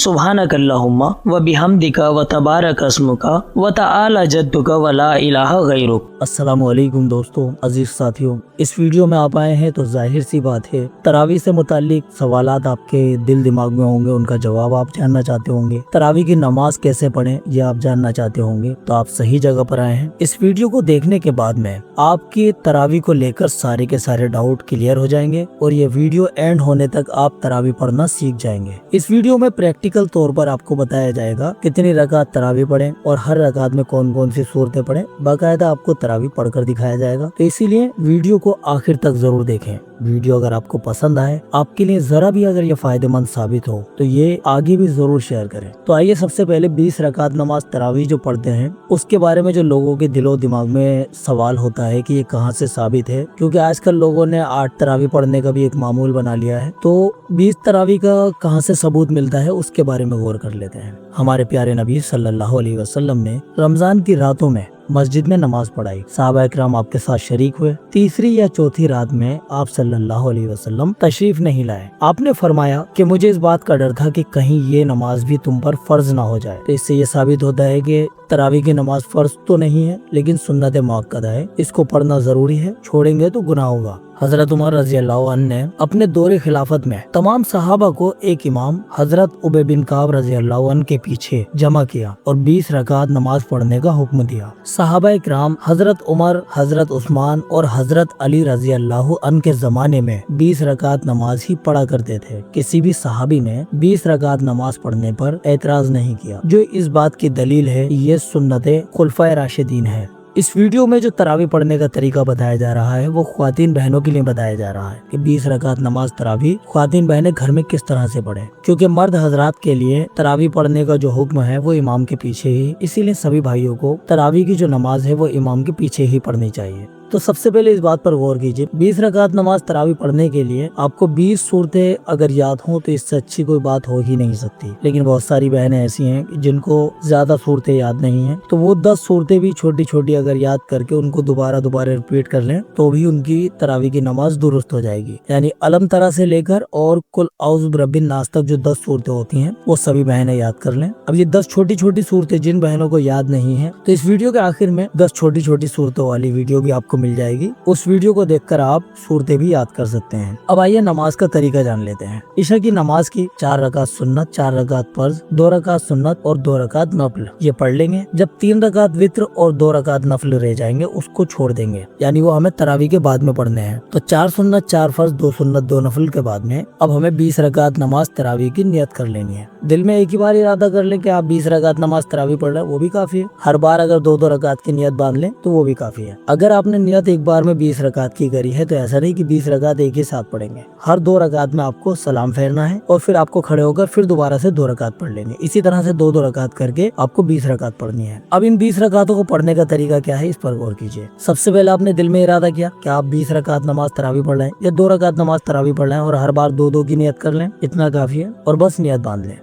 सुब्हानक अल्लाहुम्मा व बिहम्दिका व तबारक अस्मुका व तआला जद्दुका व ला इलाहा गैरुक। अस्सलामु अलैकुम दोस्तों, अजीज साथियों, इस वीडियो में आप आए हैं तो जाहिर सी बात है तरावी से मुतालिक सवालात आपके दिल दिमाग में होंगे, उनका जवाब आप जानना चाहते होंगे। तरावी की नमाज कैसे पढ़ें ये आप जानना चाहते होंगे, तो आप सही जगह पर आए हैं। इस वीडियो को देखने के बाद में आपकी तरावी को लेकर सारे के सारे डाउट क्लियर हो जाएंगे और ये वीडियो एंड होने तक आप तरावी पढ़ना सीख जाएंगे। इस वीडियो में प्रैक्टिकल तौर पर आपको बताया जाएगा कितनी रकात तरावी पढ़ें और हर रकात में कौन कौन सी सूरतें पढ़ें, बाकायदा आपको तरावी पढ़कर दिखाया जाएगा। तो इसीलिए वीडियो को आखिर तक जरूर देखें। वीडियो अगर आपको पसंद आए, आपके लिए जरा भी अगर ये फायदेमंद साबित हो तो ये आगे भी जरूर शेयर करें। तो आइए सबसे पहले 20 रकात नमाज तरावी जो पढ़ते हैं उसके बारे में जो लोगों के दिलो दिमाग में सवाल होता है कि ये कहाँ से साबित है, क्योंकि आजकल लोगों ने 8 तरावी पढ़ने का भी एक मामूल बना लिया है। तो 20 तरावी का कहाँ से सबूत मिलता है उसके बारे में गौर कर लेते हैं। हमारे प्यारे नबी सल्लल्लाहु अलैहि वसल्लम ने रमजान की रातों में मस्जिद में नमाज पढ़ाई। सहाबा इकराम आपके साथ शरीक हुए। तीसरी या चौथी रात में आप सल्लल्लाहु अलैहि वसल्लम तशरीफ नहीं लाए। आपने फरमाया कि मुझे इस बात का डर था कि कहीं ये नमाज भी तुम पर फर्ज ना हो जाए। तो इससे ये साबित होता है कि तरावी की नमाज फर्ज तो नहीं है लेकिन सुन्नत मुअक्कदा है, इसको पढ़ना जरूरी है, छोड़ेंगे तो गुनाह होगा। हजरत उमर रजी अल्लाह अन्हु ने अपने दौरे खिलाफत में तमाम सहाबा को एक इमाम हजरत उबय बिन काब रजी अल्लाह अन्हु के पीछे जमा किया और 20 रकात नमाज पढ़ने का हुक्म दिया। सहाबा इकराम हजरत उमर, हजरत उस्मान और हजरत अली रजी अल्लाह अन्हु के जमाने में 20 रकात नमाज ही पढ़ा करते थे। किसी भी सहाबी ने 20 रकात नमाज पढ़ने पर एतराज नहीं किया, जो इस बात की दलील है ये सुन्नते खुलफाए राशिदीन है। इस वीडियो में जो तरावी पढ़ने का तरीका बताया जा रहा है वो ख्वातीन बहनों के लिए बताया जा रहा है कि 20 रकात नमाज तरावी ख्वातीन बहनें घर में किस तरह से पढ़ें, क्योंकि मर्द हजरात के लिए तरावी पढ़ने का जो हुक्म है वो इमाम के पीछे ही, इसीलिए सभी भाइयों को तरावी की जो नमाज है वो इमाम के पीछे ही पढ़नी चाहिए। तो सबसे पहले इस बात पर गौर कीजिए, 20 रकात नमाज तरावी पढ़ने के लिए आपको 20 सूरतें अगर याद हों तो इससे अच्छी कोई बात हो ही नहीं सकती। लेकिन बहुत सारी बहनें ऐसी हैं जिनको ज्यादा सूरतें याद नहीं हैं, तो वो 10 सूरतें भी छोटी छोटी अगर याद करके उनको दोबारा रिपीट कर लें तो भी उनकी तरावी की नमाज दुरुस्त हो जाएगी। यानी अलम तरा से लेकर और कुल औज़ु बिरब्बिन नास तक जो 10 सूरतें होती हैं वो सभी बहनें याद कर लें। अब ये 10 छोटी छोटी सूरतें जिन बहनों को याद नहीं है तो इस वीडियो के आखिर में 10 छोटी छोटी सूरतों वाली वीडियो भी आपको मिल जाएगी। उस वीडियो को देखकर आप सूरतें भी याद कर सकते हैं। अब आइए नमाज का तरीका जान लेते हैं। इशा की नमाज की 4 रकात सुन्नत, 4 रकात फर्ज, 2 रकात सुन्नत और 2 रकात नफल ये पढ़ लेंगे। जब 3 रकात वित्र और 2 रकात नफल रह जाएंगे उसको छोड़ देंगे, यानी वो हमें तरावी के बाद में पढ़ने हैं। तो 4 सुन्नत, 4 फर्ज, 2 सुन्नत, 2 नफल के बाद में अब हमें 20 रकात नमाज तरावी की नियत कर लेनी है। दिल में एक ही बार इरादा कर लें कि आप 20 रकात नमाज तरावी पढ़ रहे हैं, वो भी काफी है। हर बार अगर 2-2 रकात की नियत बांध लें तो वो भी काफी है। अगर आपने नियत एक बार में 20 रकात की करी है तो ऐसा नहीं कि 20 रकात एक ही साथ पढ़ेंगे। हर 2 रकात में आपको सलाम फेरना है और फिर आपको खड़े होकर फिर दोबारा से 2 रकात पढ़ लेंगे। इसी तरह से 2-2 रकात करके आपको 20 रकात पढ़नी है। अब इन 20 रकातों को पढ़ने का तरीका क्या है इस पर गौर कीजिए। सबसे पहले आपने दिल में इरादा किया कि आप 20 रकात नमाज तरावी पढ़ रहे हैं या 2 रकात नमाज तरावी पढ़ रहे हैं और हर बार 2-2 की नियत कर लें, इतना काफी है और बस नियत बांध लें।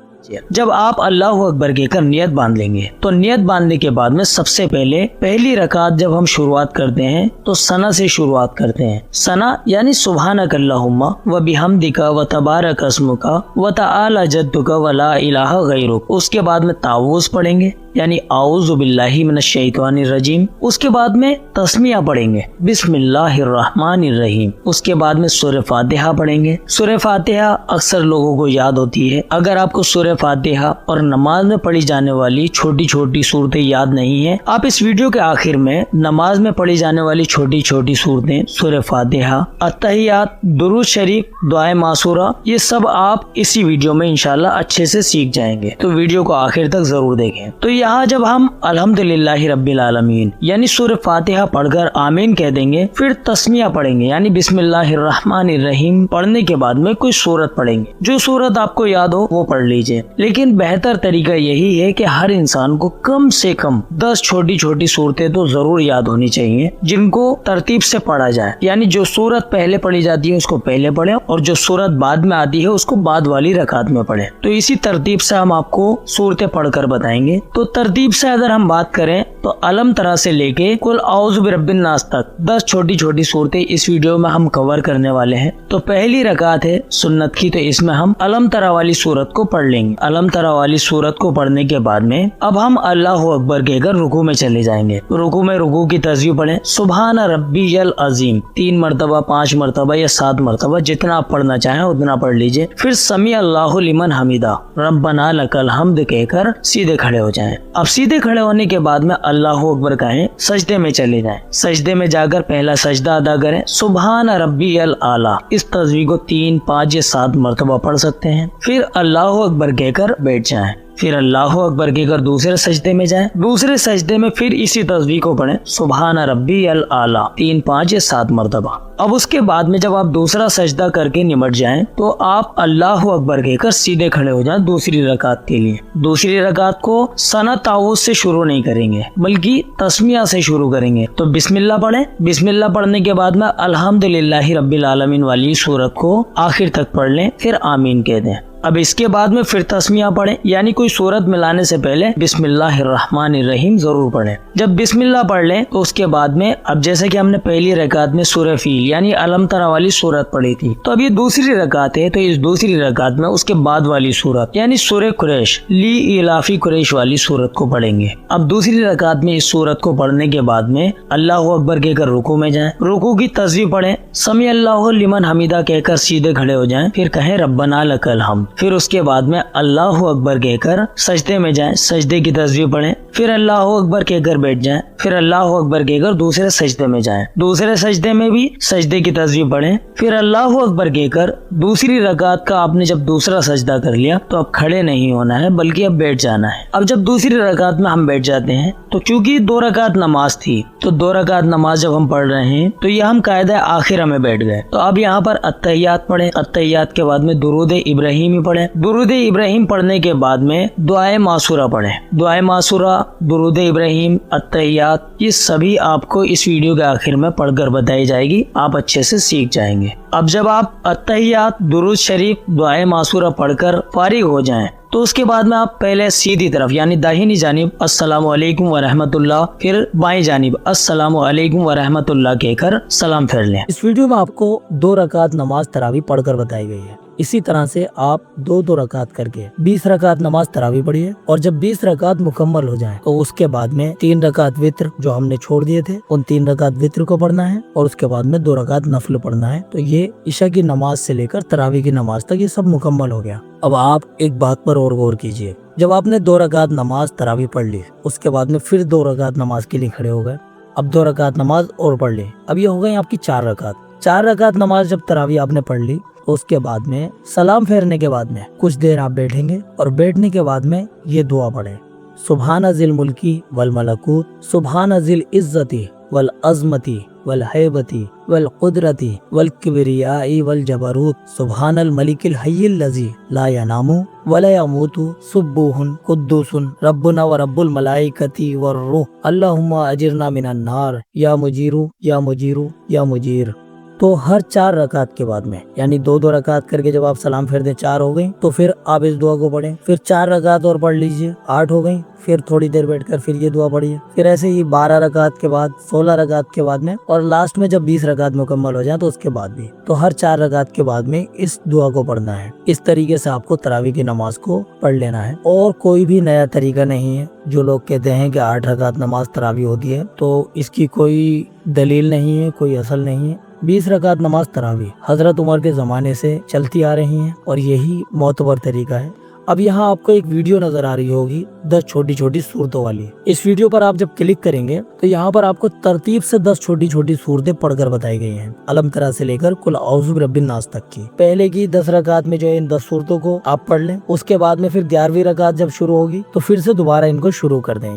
जब आप अल्लाहु अकबर कहकर नियत बांध लेंगे तो नियत बांधने के बाद में सबसे पहले पहली रकात जब हम शुरुआत करते हैं तो सना से शुरुआत करते हैं। सना यानी सुब्हानक अल्लाहुम्मा व बिहम्दिका व तबारक अस्मुका व तआला जद्दुका व ला इलाहा गैरुक। उसके बाद में तावुज़ पढ़ेंगे यानी आऊज़ु बिल्लाहि मिनश शैतानिर रजीम। उसके बाद में तस्मिया पढ़ेंगे बिस्मिल्लाहिर रहमानिर रहीम। उसके बाद में सूरह फातिहा पढ़ेंगे। सूरह फातिहा अक्सर लोगों को याद होती है। अगर आपको सूरह फातिहा और नमाज में पढ़ी जाने वाली छोटी छोटी सूरतें याद नहीं है, आप इस वीडियो के आखिर में नमाज में पढ़ी जाने वाली छोटी छोटी सूरतें सूरह फातिहा, अत्तहियात, दुरूद शरीफ, दुआए मासूरा ये सब आप इसी वीडियो में इंशाल्लाह अच्छे से सीख जाएंगे। तो वीडियो को आखिर तक जरूर देखें। तो यहाँ जब हम अल्हम्दुलिल्लाहि रब्बिल आलमीन यानी सूरह फातिहा पढ़कर आमीन कह देंगे, फिर तस्मिया पढ़ेंगे यानी बिस्मिल्लाहिर रहमानिर रहीम पढ़ने के बाद में कोई सूरत पढ़ेंगे। जो सूरत आपको याद हो वो पढ़ लीजिए। लेकिन बेहतर तरीका यही है कि हर इंसान को कम से कम 10 छोटी छोटी सूरतें तो जरूर याद होनी चाहिए जिनको तरतीब से पढ़ा जाए। यानी जो सूरत पहले पढ़ी जाती है उसको पहले पढ़े और जो सूरत बाद में आती है उसको बाद वाली रकात में पढ़े। तो इसी तरतीब से हम आपको सूरतें पढ़कर बताएंगे। तो तरतीब से अगर हम बात करें तो अलम तरा से लेके कुल औज़ु बिरब्बिन नास तक 10 छोटी छोटी सूरतें इस वीडियो में हम कवर करने वाले हैं। तो पहली रकात है सुन्नत की, तो इसमें हम अलम तरा वाली सूरत को पढ़ लेंगे। अलम तरा वाली सूरत को पढ़ने के बाद में अब हम अल्लाहु अकबर कहकर रुकू में चले जाएंगे। रुकू में रुकू की तस्बीह पढ़ें, सुबहान रब्बियल अजीम 3 मरतबा, 5 मरतबा या 7 मरतबा, जितना आप पढ़ना चाहें उतना पढ़ लीजिए। फिर समी अल्लाहु लिमन हमीदा रब्बना लकल हम्द कहकर सीधे खड़े हो जाएं। अब सीधे खड़े होने के बाद में अल्लाहु अकबर कहें, सजदे में चले जाएं। सजदे में जाकर पहला सजदा अदा करें, सुबहान रब्बियल आला। इस तस्बीह को 3, 5 या 7 मरतबा पढ़ सकते हैं। फिर अल्लाहु अकबर कहकर बैठ जाएं। फिर अल्लाहु अकबर कहकर दूसरे सजदे में जाएं। दूसरे सजदे में फिर इसी तस्बीह को पढ़ें, सुबहान रब्बियल आला 3, 5 या 7 मरतबा। अब उसके बाद में जब आप दूसरा सजदा करके निमट जाएं तो आप अल्लाहु अकबर कहकर सीधे खड़े हो जाएं दूसरी रकात के लिए। दूसरी रकात को सना तावुज़ से शुरू नहीं करेंगे बल्कि तस्मिया से शुरू करेंगे। तो बिस्मिल्लाह पढ़ें। बिस्मिल्लाह पढ़ने के बाद में अल्हम्दुलिल्लाहि रब्बिल आलमीन वाली सूरत को आखिर तक पढ़ लें, फिर आमीन कह दें। अब इसके बाद में फिर तस्मिया पढ़ें, यानी कोई सूरत मिलाने से पहले बिस्मिल्लाहिर्रहमानिर्रहीम जरूर पढ़ें। जब बिस्मिल्लाह पढ़ लें तो उसके बाद में अब जैसे कि हमने पहली रकात में सूरह फील यानी अलम तरा वाली सूरत पढ़ी थी, तो अब ये दूसरी रकात है, तो इस दूसरी रकात में उसके बाद वाली सूरत यानी सूरह कुरैश ली इलाफी कुरैश वाली सूरत को पढ़ेंगे। अब दूसरी रकात में इस सूरत को पढ़ने के बाद में अल्लाहु अकबर कहकर रुकू में जाएं। रुकू की तस्बीह पढ़ें, समी अल्लाहु लिमन हमीदा कहकर सीधे खड़े हो जाएं। फिर कहें रब्बना लकल हम्द। फिर उसके बाद में अल्लाहु अकबर कहकर सजदे में जाएं। सजदे की तस्बीह पढ़ें। फिर अल्लाहु अकबर कहकर बैठ जाएं। फिर अल्लाहु अकबर कहकर दूसरे सजदे में जाएं। दूसरे सजदे में भी सजदे की तस्बीह पढ़ें। फिर अल्लाहु अकबर कहकर दूसरी रकात का आपने जब दूसरा सजदा कर लिया तो अब खड़े नहीं होना है बल्कि अब बैठ जाना है। अब जब दूसरी रकात में हम बैठ जाते हैं तो क्योंकि 2 रकात नमाज थी, तो 2 रकात नमाज जब हम पढ़ रहे हैं तो ये हम कायदा आखिरा में बैठ गए। तो अब यहाँ पर अत्तहियात पढ़ें। अत्तहियात के बाद में दुरूद इब्राहिमी पढ़ें। दुरूद इब्राहिम पढ़ने के बाद में दुआए मासूरा पढ़ें। दुआए मासूरा, दुरूद इब्राहिम, अत्तहियात, ये सभी आपको इस वीडियो के आखिर में पढ़कर बताई जाएगी, आप अच्छे से सीख जाएंगे। अब जब आप अत्तहियात, दुरूद शरीफ, दुआए मासूरा पढ़कर फारिग हो जाएं तो उसके बाद में आप पहले सीधी तरफ यानी दाहिनी जानिब अस्सलामु अलैकुम व रहमतुल्लाह, फिर बाएं जानिब अस्सलामु अलैकुम व रहमतुल्लाह कहकर सलाम फेर लें। इस वीडियो में आपको 2 रकात नमाज तरावी पढ़कर बताई गई है। इसी तरह से आप 2-2 रकात करके 20 रकात नमाज तरावी पढ़िए और जब 20 रकात मुकम्मल हो जाएं तो उसके बाद में 3 रकात वित्र जो हमने छोड़ दिए थे उन 3 रकात वित्र को पढ़ना है और उसके बाद में 2 रकात नफल पढ़ना है। तो ये इशा की नमाज से लेकर तरावी की नमाज तक ये सब मुकम्मल हो गया। अब आप एक बात पर और गौर कीजिए, जब आपने 2 रकात नमाज तरावी पढ़ ली उसके बाद में फिर 2 रकात नमाज के लिए खड़े हो गए। अब 2 रकात नमाज और पढ़ ली, अब ये हो गई आपकी 4 रकात। 4 रकात नमाज जब तरावी आपने पढ़ ली उसके बाद में सलाम फेरने के बाद में कुछ देर आप बैठेंगे और बैठने के बाद में ये दुआ पढ़ें, सुबहान जिल मुल्की वल मलकूत, सुबहान जिल इज्जती वल अज़मती वल हैबती वल कुदरती वल किबरियाई वल जबरूत, सुबहानल मलिकिल हय्यिल लज़ी ला यनामु वला यमूतु सुब्बूहुन कुद्दूसुन रब्बुना व रब्बुल मलाइकति वर रूह, अल्लाहुम्मा अजिरना मिनन नार या मुजीरू या मुजीरू या मुजीर। तो हर 4 रकात के बाद में यानी 2-2 रकात करके जब आप सलाम फेर दें 4 हो गई, तो फिर आप इस दुआ को पढ़ें। फिर 4 रकात और पढ़ लीजिए, 8 हो गई। फिर थोड़ी देर बैठकर फिर ये दुआ पढ़िए। फिर ऐसे ही 12 रकात के बाद, 16 रकात के बाद में और लास्ट में जब 20 रकात मुकम्मल हो जाए तो उसके बाद भी। तो हर 4 रकात के बाद में इस दुआ को पढ़ना है। इस तरीके से आपको तरावी की नमाज को पढ़ लेना है और कोई भी नया तरीका नहीं है। जो लोग कहते हैं कि 8 रकात नमाज तरावी होती है तो इसकी कोई दलील नहीं है, कोई असल नहीं है। 20 रकात नमाज तरावी हजरत उमर के ज़माने से चलती आ रही हैं और यही मोतबर तरीका है। अब यहाँ आपको एक वीडियो नजर आ रही होगी 10 छोटी छोटी सूरतों वाली। इस वीडियो पर आप जब क्लिक करेंगे तो यहाँ पर आपको तरतीब से 10 छोटी छोटी सूरतें पढ़कर बताई गई हैं, अलम तरा से लेकर कुल औज़ु बिरब्बिन नास तक की। पहले की 10 रकात में जो है इन 10 सूरतों को आप पढ़ लें, उसके बाद में फिर 11वीं रकात जब शुरू होगी तो फिर से दोबारा इनको शुरू कर दें।